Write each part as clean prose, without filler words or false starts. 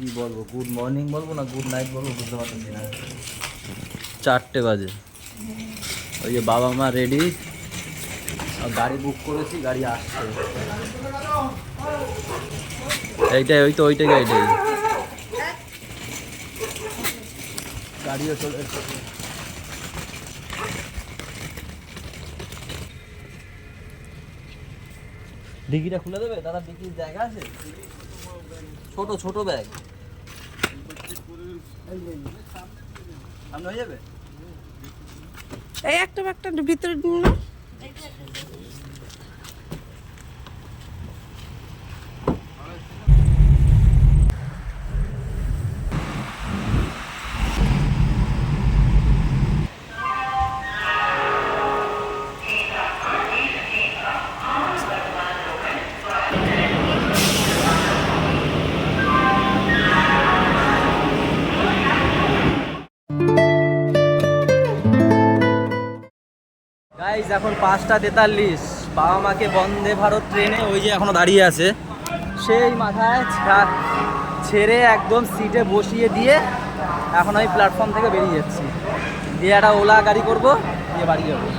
কি বলবো, good morning বলবো না গুড নাইট বলবো বুঝতে পারছি না। 4টে বাজে, ওই যে বাবা মা রেডি, গাড়ি বুক করেছি, গাড়ি আসছে। এইটাই ওইটাই গাড়িটাই, গাড়িও চলে এসেছে। ডিকিটা খুলে দেবে দাদা? ডিকির জায়গা আছে? ছোট ছোট ব্যাগ সামনে হয়ে যাবে। এই একটা ব্যাগটা ভিতরে নিয়ে নাও। গাইস এখন 5টা 43, বাবা মাকে বন্দে ভারত ট্রেনে ওই যে এখনো দাঁড়িয়ে আছে, সেই মাথায় ছেড়ে একদম সিটে বসিয়ে দিয়ে এখন আমি প্ল্যাটফর্ম থেকে বেরিয়ে যাচ্ছি, দিয়ে একটা ওলা গাড়ি করবো, দিয়ে বাড়ি যাবো।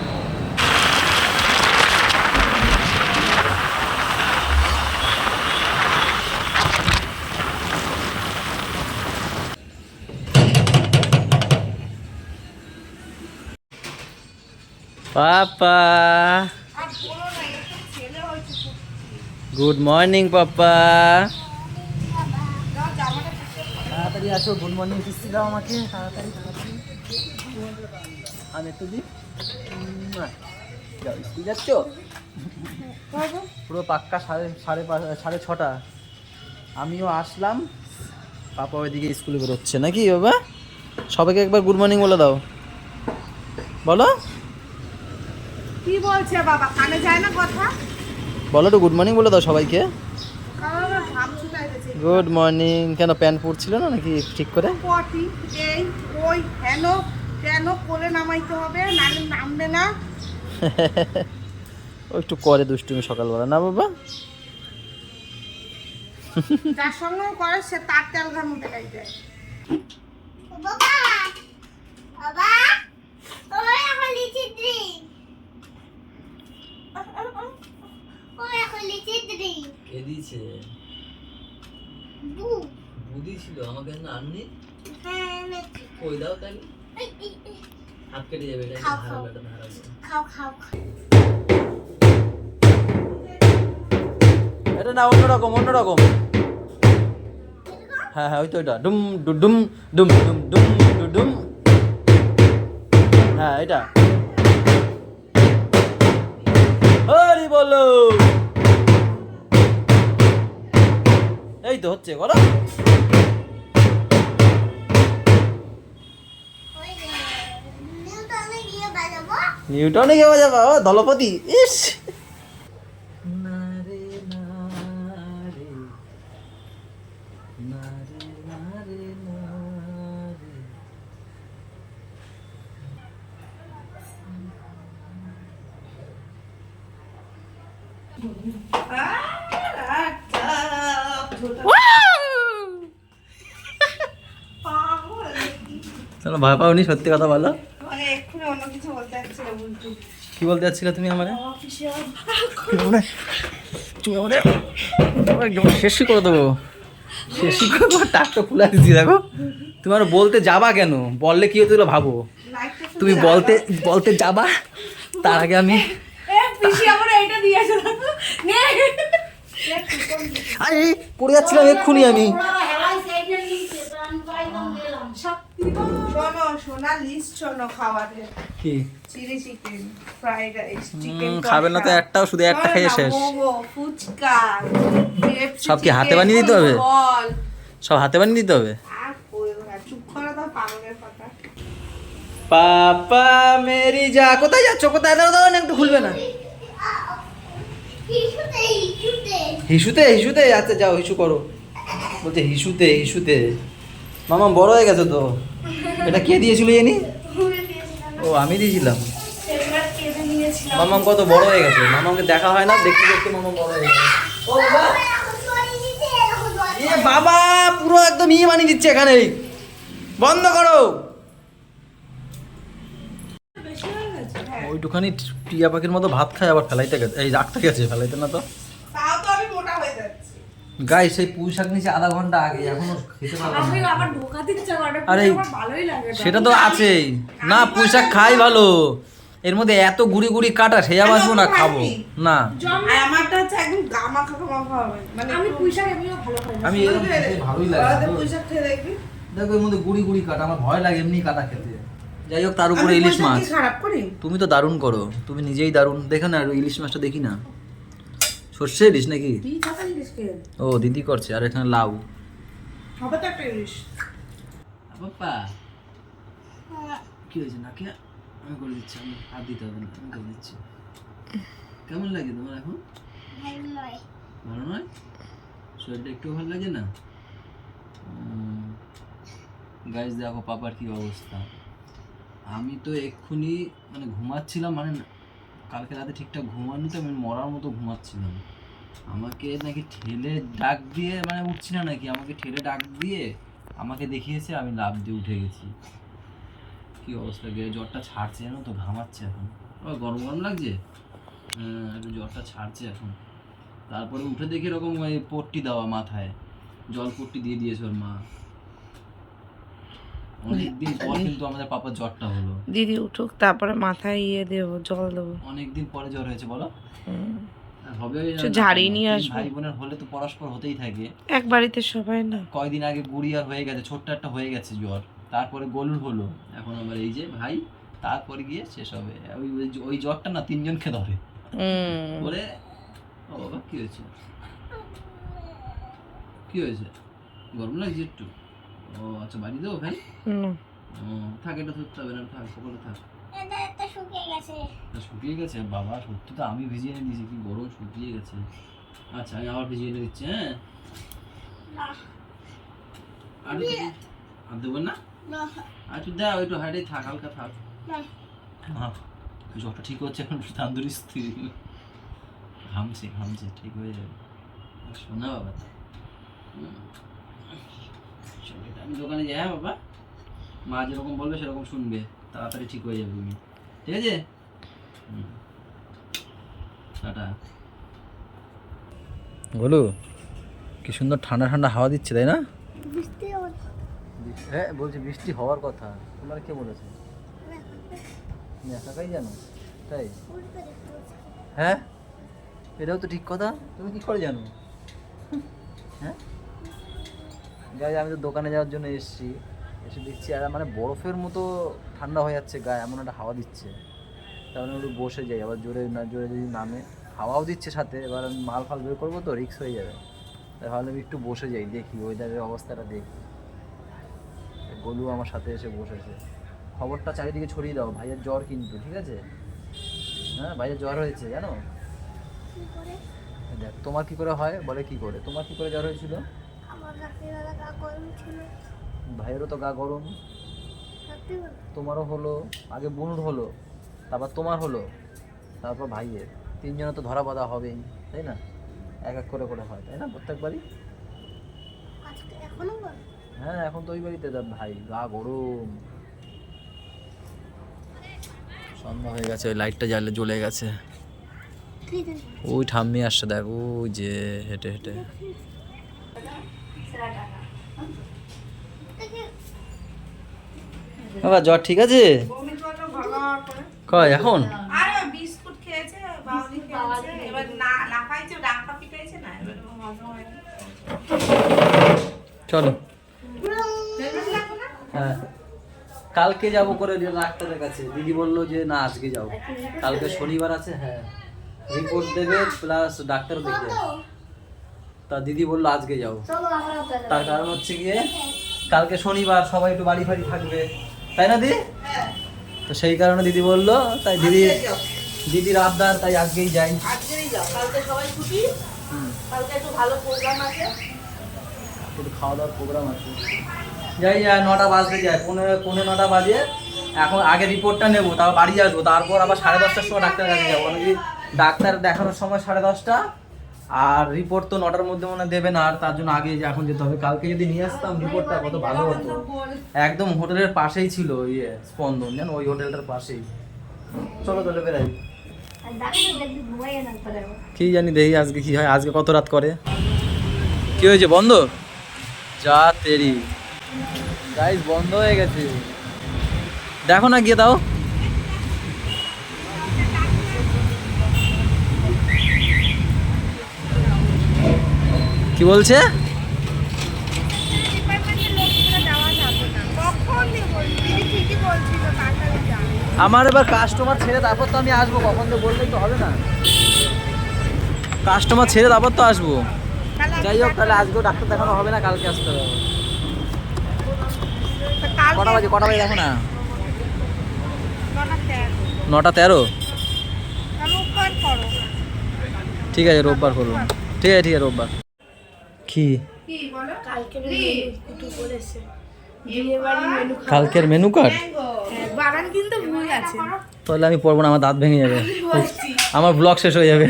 পাপা গুড মর্নিং পাপা, তাড়াতাড়ি আসো, গুড মর্নিং কিস্তি দাও আমাকে তাড়াতাড়ি তাড়াতাড়ি। আমি একটু দিই, যাও স্কুল যাচ্ছ? পুরো পাক্কা 6:30 আমিও আসলাম, পাপা ওইদিকে স্কুলে বেরোচ্ছে নাকি বাবা? সবাইকে একবার গুড মর্নিং বলে দাও, বলো কি বলছে বাবা, কানে যায় না কথা? বলো তো, গুড মর্নিং বলে দাও সবাইকে। Good morning. কেন প্যান্ট পরছিল না নাকি ঠিক করে? পটি এই ওই হেন কেন কোলে নামাইতে হবে, নালে নামবে না। ও একটু করে দুষ্টুমি সকালবেলা না বাবা? যার সঙ্গে করে সে তার তেল ঘাম দেখাই দেয়। বাবা বাবা ওই এখন লিচি ড্রিঙ্ক ওই এখন লিচি ড্রিঙ্ক কে দিয়েছে? বু বুদ্ধি ছিল আমাকে না আননি, হ্যাঁ নেছি কই দাও তাই হাত কেটে যাবে, এটা খাও, হারাবে, খাও। এটা হারাবে। খাও খাও এটা না অন্যরকম অন্যরকম। হ্যাঁ হ্যাঁ, ওই তো ওইটা ডুম ডুডুম ডুম ডুম ডুম ডুডুম, হ্যাঁ এটা। হরি বলো, এই তো হচ্ছে, করো। ওই নিউটনে গিয়ে বাজাবো। নিউটনে গিয়ে যাবা? ও দলপতি, ইস। চলো ভয় পাওনি, সত্যি কথা বলো। মানে এক্ষুনি অন্য কিছু বলতে যাচ্ছিল বলতু। কি বলতে যাচ্ছিলে তুমি আমারে? অফিসে তুমি আমারে একদম শেষই করে দেবো, শেষই করে দেবো, টাকটা খুলে দিচ্ছি দেখো। তুমি আর বলতে যাবা কেন? বললে কি হতো ভাবো, তুমি বলতে বলতে যাবা, তার আগে আমি পিসি আমার এইটা দিয়েছে নে আরে পড়ে যাচ্ছিলাম এক্ষুনি আমি। শোনো সোনা লিস্ট শোনো খাবারের। কি chilli chicken, fried rice, chicken খাবে না তো একটাও, শুধু একটা খেয়ে শেষ। মোমো, ফুচকা, সব কি হাতে বানিয়ে দিতে হবে? বল সব হাতে বানিয়ে দিতে হবে? আর বলবো না, চুপ করে দাও পাগলের কথা। পাপা মেরি যা, কোথায় যাচ্ছ? কোথায়? দাঁড়াও দাঁড়াও, একটু খুলবে না। হিসুতে হিসুতে আচ্ছা যাও হিসু করো, বলছে হিসুতে হিসুতে। মামা বড় হয়ে গেছে তো। এটা কে দিয়েছিল জানি? ও আমি দিয়েছিলাম। মামাম কত বড় হয়ে গেছে, মামাকে দেখা হয় না, দেখতে দেখতে মামা বড় হয়ে গেছে। ও বাবা, এ বাবা পুরো একদম তো মেয়ে বানিয়ে দিচ্ছে এখানে, বন্ধ করো। বেশি হয়ে গেছে হ্যাঁ ওইটুখানি টিয়া পাখির মতো ভাত খায় আবার ফেলাইতে গেছে, এই রাখতে গেছে, ফেলাইতে না তো। তাও তো আমি মোটা হয়ে যাচ্ছি গাই সেই পুঁই শাক নিচে আধা ঘন্টা আগে, এখনো খেতে পারবো আমি না। আবার ঢোকাতে ইচ্ছা করে আরে আমার ভালোই লাগে না। সেটা তো আছেই না, পুঁই শাক খাই ভালো, এর মধ্যে এত গুড়ি গুড়ি কাটা, সে বাঁচবো না, খাবো না। আর আমারটা হচ্ছে একদম গামাখা গামাখা হবে মানে আমি পুঁইশাক এমনিও ভালো খাই না আমি এরকম খেতে ভালোই লাগে। পুঁইশাক খেয়ে দেখবি দেখো এর মধ্যে গুড়ি গুড়ি কাটা, আমার ভয় লাগে এমনি কাটা খেতে। যাই হোক, তার উপরে ইলিশ মাছ। খারাপ করি তুমি তো দারুণ করো, তুমি নিজেই দারুণ। দেখো না ইলিশ মাছটা দেখি না, সর্ষে ইলিশ নাকি? তুই ছাতা ইলিশ খেয়ে ও দিদি করছে, আর এখানে লাউ। হবে তো একটা ইলিশ বাপ্পা কি হয়েছে নাকি? আমি করে দিচ্ছি, আমি হাত দিতে হবে না, আমি করে দিচ্ছি। কেমন লাগে তোমার এখন? ভালো নয়। ভালো নয়? শরীরটা একটু ভালো লাগে না? গাইস দেখো পাপার কি অবস্থা। আমি তো এক্ষুনি মানে ঘুমাচ্ছিলাম, মানে কালকে রাতে ঠিকঠাক ঘুমানো, তো আমি মরার মতো ঘুমাচ্ছিলাম। আমাকে নাকি ঠেলে ডাক দিয়ে, মানে উঠছি না নাকি, আমাকে ঠেলে ডাক দিয়ে আমাকে দেখিয়েছে, আমি লাফ দিয়ে উঠে গেছি। কি অবস্থা, জ্বরটা ছাড়ছে জানো তো, ঘামাচ্ছে এখন। আবার গরম গরম লাগছে, একটু জ্বরটা ছাড়ছে এখন। তারপরে উঠে দেখি এরকম ওই পট্টি দেওয়া মাথায়, জল পট্টি দিয়ে দিয়েছে ওর মা। অনেকদিন পর কিন্তু আমাদের পাপার জ্বরটা হলো। দিদি উঠুক তারপরে মাথায় দেবো, জল দেবো। অনেকদিন পরে জ্বর হয়েছে বলো। আর হবে ঝাড়িয়ে নিয়ে আসবো। ভাই বোনের হলে তো পরস্পর হতেই থাকে। এক বাড়িতে সবাই না। কয়দিন আগে গুড়িয়ার হয়ে গেছে, ছোট্ট একটা হয়ে গেছে জ্বর, তারপরে গলুর হলো, এখন আবার এই যে ভাই, তারপরে গিয়ে শেষ হবে। ওই জ্বরটা না তিনজনকে ধরে বলে। ও বাবা কি হয়েছে, কি হয়েছে? গরম লাগছে একটু? ও আচ্ছা, বাড়ি দেবো ভাই? ও থাক, এটা ধরতে হবে না, থাক সকলে থাক। এটা শুকিয়ে গেছে। শুকিয়ে গেছে? বাবা সত্যি তো, আমি ভিজিয়ে এনে দিয়েছি, কি গরম, শুকিয়ে গেছে। আচ্ছা আমি আবার ভিজিয়ে এনে দিচ্ছি। হ্যাঁ না আর আর দেবো না, না আর একটু দাও, একটু হাইডে থাক, হালকা থাক। না জ্বরটা ঠিক হচ্ছে এখন, তন্দুরস্তি, ঘামছে ঘামছে, ঠিক হয়ে যাবে। শোনা বাবা, আমি দোকানে যাই। হ্যাঁ বাবা, মা যেরকম বলবে সেরকম শুনবে, তাড়াতাড়ি ঠিক হয়ে যাবে তুমি, ঠিক আছে? টাটা। বলো, কি সুন্দর ঠান্ডা ঠান্ডা হাওয়া দিচ্ছে, তাই না? বৃষ্টি হ্যাঁ বলছি, বৃষ্টি হওয়ার কথা, তোমার কে বলেছে? তুমি একাই জানো, তাই? হ্যাঁ এটাও তো ঠিক কথা, তুমি কি করে জানো? হ্যাঁ গায়ে, আমি তো দোকানে যাওয়ার জন্য এসেছি, এসে দেখছি আর মানে বরফের মতো ঠান্ডা হয়ে যাচ্ছে গায়ে, এমন একটা হাওয়া দিচ্ছে। তাহলে একটু বসে যাই, আবার জোরে না জোরে যদি নামে, হাওয়াও দিচ্ছে সাথে, এবার আমি মাল ফাল বের করবো তো, রিক্স হয়ে যাবে। তাই ভাবলাম আমি একটু বসে যাই, দেখি ওয়েদারের অবস্থাটা দেখি। গলু আমার সাথে এসে বসেছে। খবরটা চারিদিকে ছড়িয়ে দাও, ভাইয়ের জ্বর কিন্তু, ঠিক আছে? হ্যাঁ ভাইয়ের জ্বর হয়েছে জানো? দেখ তোমার কি করে হয়, বলে কি করে, তোমার কি করে জ্বর হয়েছিল? আমার রাত্রিবেলা গা গরম ছিল। ভাইয়েরও তো গা গরম, রাত্রিবেলা তোমারও হলো, আগে বোনুর হলো, তারপর তোমার হলো, তারপর ভাইয়ের, তিনজনে তো ধরা বাঁধা হবেই, তাই না? এক এক করে করে হয়, তাই না প্রত্যেকবারই? আজকে এখনো গরম। হ্যাঁ এখন তো ওই বাড়িতে দেখ ভাই, গা গরম। সন্ধ্যা হয়ে গেছে, ওই লাইটটা জ্বালে জ্বলে গেছে। ওই ঠাম্মি আসছে দেখ, ওই যে হেঁটে হেঁটে। বাবা জ্বর ঠিক আছে? কয় এখন? আরে বিস্কুট খেয়েছে, বাউলি খেয়েছে, এবার না লাফাইছে, ডাক্কা পিটাইছে না, এবার মজা হয়নি। চলো। হেলমেট লাগবে না? হ্যাঁ কালকে যাবো করে ডাক্তারের কাছে, দিদি বললো যে না আজকে যাও, কালকে শনিবার আছে। হ্যাঁ রিপোর্ট দেবে প্লাস ডাক্তার দেখবে, তা দিদি বললো আজকে যাও। তার কারণ হচ্ছে গিয়ে কালকে শনিবার, সবাই একটু বাড়ি ফাড়ি থাকবে, তাই না দিদি? তো সেই কারণে দিদি বললো, তাই দিদির আবদার, তাই আজকেই যাই। আজকেই যাও, কালকে সবাই ছুটি, কালকে একটু ভালো প্রোগ্রাম আছে। একটু খাওয়া দাওয়ার প্রোগ্রাম আছে, যাই 9টা বাজতে যায়, পৌনে 9টা বাজে। এখন আগে রিপোর্টটা নেবো, তারপর বাড়ি আসবো, তারপর আবার 10:30টার সময় ডাক্তারের কাছে যাবো। আমি ডাক্তার দেখানোর সময় 10:30, আর রিপোর্ট তো 9টার মধ্যে মনে হয় দেবে না, আর তার জন্য আগে যে এখন যেতে হবে। কালকে যদি নিয়ে আসতাম রিপোর্টটা কত ভালো হতো। একদম হোটেলের পাশেই ছিল ইয়ে স্পন্দন, জানো ওই হোটেলটার পাশেই। চলো তাহলে বেরাই। আর ডাক্তার দেখবি ঘুমাইয়ে না করে। কি জানি দেখি আজকে কি হয়, আজকে কত রাত করে। কি হয়েছে বন্ধ? যা তেরি গাইস, বন্ধ হয়ে গেছে। দেখো না গিয়ে দাও। কি বলছে? আমার এবার কাস্টমার ছেড়ে তারপর তো আমি আসবো, কখন তো বললেই তো হবে না। কাস্টমার ছেড়ে তারপর তো আসবো। যাই হোক, তাহলে আজকেও ডাক্তার দেখানো হবে না, কালকে আসতে হবে। কটা বাজে দেখো না? 9:13। ঠিক আছে রোববার করবো। ঠিক আছে রোববার। কি কালকে কুটু করেছে বিয়ে বাড়ি মেনু কালকের মেনু কার্ড? বানান কিন্তু ভুল আছে। তাহলে আমি পড়বো না, আমার দাঁত ভেঙে যাবে, আমার ব্লগ শেষ হয়ে যাবে।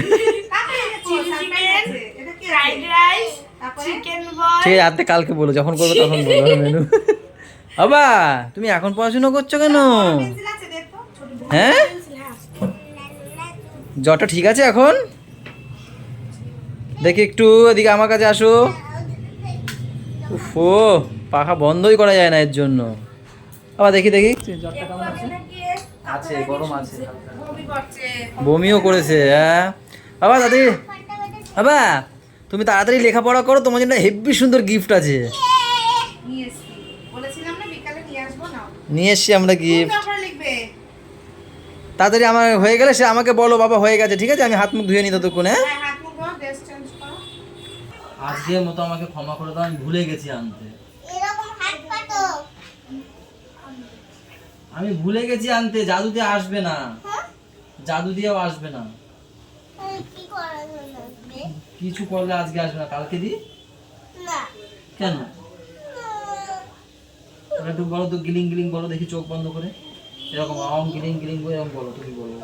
ঠিক আছে আজকে কালকে বলো, যখন করবো তখন বলবো মেনু। বাবা তুমি এখন পড়াশোনা করছো কেন? হ্যাঁ জ্বরটা ঠিক আছে এখন? দেখি একটু এদিকে আমার কাছে আসো। উফো, পাখা বন্ধই করা যায় না এর জন্য। আবার দেখি জ্বরটা কেমন আছে? আছে, গরম আছে, বমিও করেছে। হ্যাঁ বাবা দাদি, বাবা তুমি তাড়াতাড়ি লেখাপড়া করো, তোমার জন্য হেভি সুন্দর গিফট আছে। নিয়ে এসছি আমরা গিফট। তাড়াতাড়ি আমার হয়ে গেলে সে আমাকে বলো বাবা হয়ে গেছে, ঠিক আছে? আমি হাত মুখ ধুয়ে নিই ততক্ষণে। আজকের মতো আমাকে ক্ষমা করে দাও, আমি ভুলে গেছি আনতে। আমি ভুলে গেছি আনতে। জাদু দিয়ে আসবে না, জাদু দিয়েও আসবে না। কিছু করলে আজকে আসবে না, কালকে দি। কেন? একটু বলো তো, গিলিং গিলিং বলো দেখি, চোখ বন্ধ করে এরকম অং গিলিং গিলিং বলে এরকম বলো। তুমি বলো,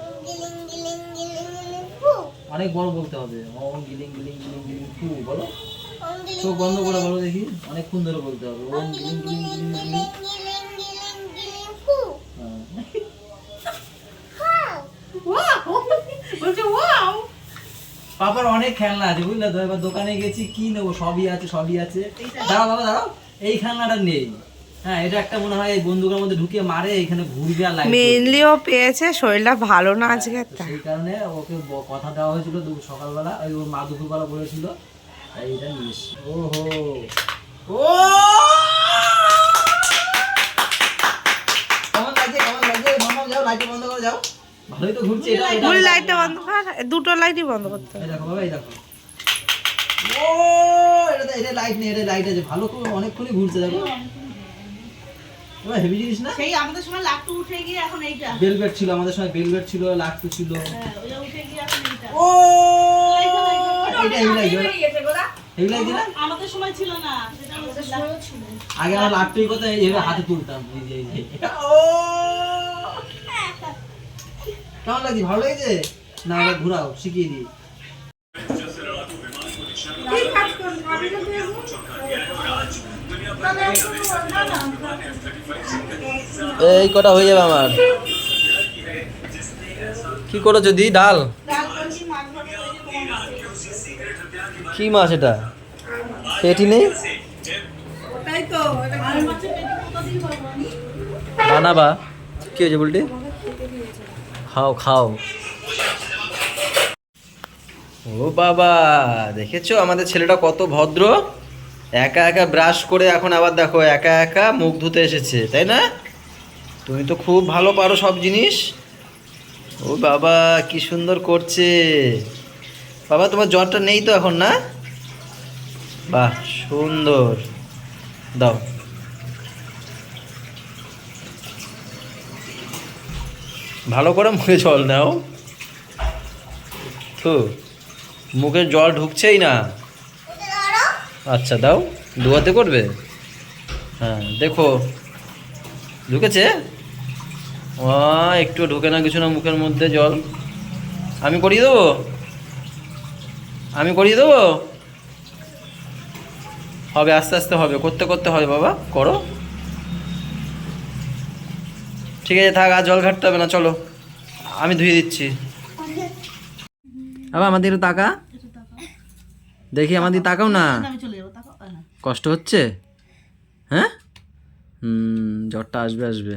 অনেক বড় বলতে হবে। অং গিলিং গিলিং গিলিং গিলিং ফু বলো, চোখ বন্ধ করে বলো দেখি, অনেকক্ষণ ধরে বলতে হবে। ওম গিলিং গিলিং গিলিং গিলিং। পাপার অনেক খেলনা আছে বুঝলে তো, এবার দোকানে গেছি কি নেবো, সবই আছে সবই আছে। দাঁড়াও বাবা দাঁড়াও, এই খেলনাটা নেই। হ্যাঁ এটা একটা মনে হয় এই বন্দুকের মধ্যে ঢুকিয়ে মারে, এখানে ঘুরবে আর লাইট। মেনলিও পেয়েছে, শরীরটা ভালো না আজকে। সেই কারণে ওকে কথা দেওয়া হয়েছিল সকালবেলা, ওই ওর মা দুপুরবেলা বলেছিল, তাই এটা নিয়ে এসছি। ওহো ও কেমন লাগছে কেমন লাগছে? মামা যাও লাইট বন্ধ করে যাও। ভালোই তো ঘুরছে এটা। ফুল লাইটটা বন্ধ কর, দুটো লাইটই বন্ধ করতে হবে। এই দেখো বাবা, এই দেখো। ও এটা লাইট নেই, এটা লাইট আছে, ভালো করে অনেকক্ষণই ঘুরছে দেখো। এবার হেভি জিনিস না? সেই আমাদের সময় লাট্টু উঠে গিয়ে এখন এইটা। বেলভেট ছিল আমাদের সময়, বেলভেট ছিল, লাট্টু ছিল। হ্যাঁ ওটা উঠে গিয়ে এখন এইটা। ও এটা হেভি লাগছে হেভি লাগছে না? আমাদের সময় ছিল না, সেটা আমাদের সময় ছিল। আগে আমরা লাট্টুই কথা এইভাবে হাতে তুলতাম। এই যে ও কেমন লাগছে? ভালো লাগছে না? এবার ঘুরাও, শিখিয়ে দিই। এই কটা হয়ে যাবে আমার। কি করেছো দি? ডাল? কি মাছ এটা? পেটি নেই? বানাবা? কি হয়েছে বলটি? খাও খাও। ও বাবা, দেখেছো আমাদের ছেলেটা কত ভদ্র, একা একা ব্রাশ করে এখন আবার দেখো একা একা মুখ ধুতে এসেছে, তাই না? তুমি তো খুব ভালো পারো সব জিনিস। ও বাবা কি সুন্দর করছে। বাবা তোমার জ্বরটা নেই তো এখন, না? বাহ সুন্দর, দাও। ভালো করে মুখে জল নাও। তো মুখে জল ঢুকছেই না। আচ্ছা দাও, দুয়াতে করবে। হ্যাঁ দেখো ঢুকেছে। একটু ঢুকে না কিছু না মুখের মধ্যে জল। আমি করিয়ে দেবো। আমি করিয়ে দেবো? হবে, আস্তে আস্তে হবে, করতে করতে হবে বাবা, করো। ঠিক আছে থাক, আর জল ঘাটতে হবে না, চলো আমি ধুয়ে দিচ্ছি। আবার আমাদের একটু তাকা, দেখি আমাদের তাকাও না। কষ্ট হচ্ছে? হ্যাঁ, জ্বরটা আসবে আসবে।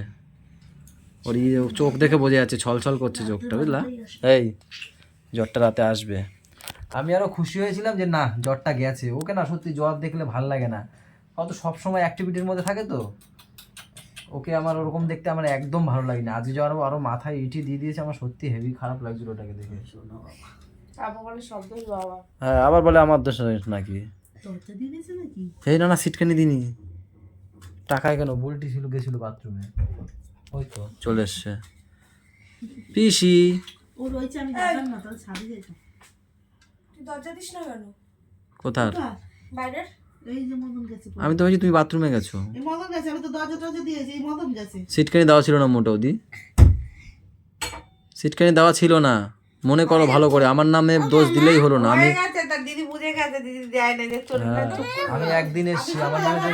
ওর চোখ দেখে বোঝা যাচ্ছে, ছলছল করছে চোখটা, বুঝলা? এই জ্বরটা রাতে আসবে। আমি আরো খুশি হয়েছিলাম যে না জ্বরটা গেছে। ওকে না সত্যি জ্বর দেখলে ভাল লাগে না, কত সবসময় অ্যাক্টিভিটির মধ্যে থাকে তো। ওকে আমার ওরকম দেখতে আমার একদম ভালো লাগে না। আজ জ্বর আরো মাথায় ইটি দিয়ে দিয়েছে, আমার সত্যি হেভি খারাপ লাগছিল ওটাকে দেখে। হ্যাঁ, আবার বলে আমার দোষ নাকি। এই না না, সিটকানি দিনি, টাকায় কেন, বুলটি ছিল, গেছিল বাথরুমে, ওই তো চলে এসছে। পিসি দরজা দিস না কেন? কোথায়? বাইরের। আমি তো ভাবছি তুমি বাথরুমে গেছো। সিটকানি দেওয়া ছিল না মোটেও দি, সিটকানি দেওয়া ছিল না, মনে করো ভালো করে, আমার নামে দোষ দিলেই হলো না। আমি দিদি বুঝে গেছে, দিদি দেয় না যে আমি একদিন এসছি আমার নামে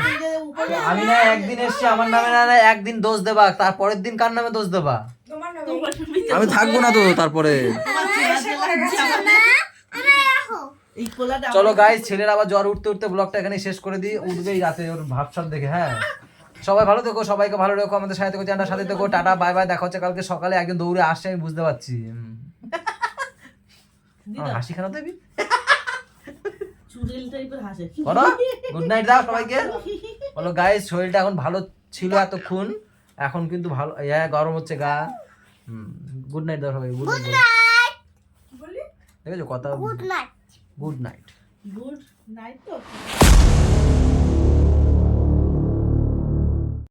আমি না একদিন এসছি আমার নামে না একদিন দোষ দেবা, তারপরের দিন কার নামে দোষ দেবা? আমি থাকবো না তো তারপরে। চলো গাইস, ছেলের আবার জ্বর উঠতে উঠতে ব্লগটা এখানে শেষ করে দিই, উঠবেই রাতে ওর ভাবসাব দেখে। হ্যাঁ, সবাই ভালো থেকো, সবাইকে ভালো রেখো, আমাদের সাথে থেকো, চ্যানেলটার সাথে থেকো, টাটা বাই বাই, দেখা হচ্ছে কালকে সকালে। একজন দৌড়ে আসছে আমি বুঝতে পারছি। হাসি কেন দেবি? গুড নাইট দাও সবাইকে। বলো গাইস, শরীরটা এখন ভালো ছিল এতক্ষণ, এখন কিন্তু ভালো, হ্যাঁ গরম হচ্ছে গা। গুড নাইট দাও সবাই, গুড নাইট। দেখেছো কথা, good night, good night, good night তো।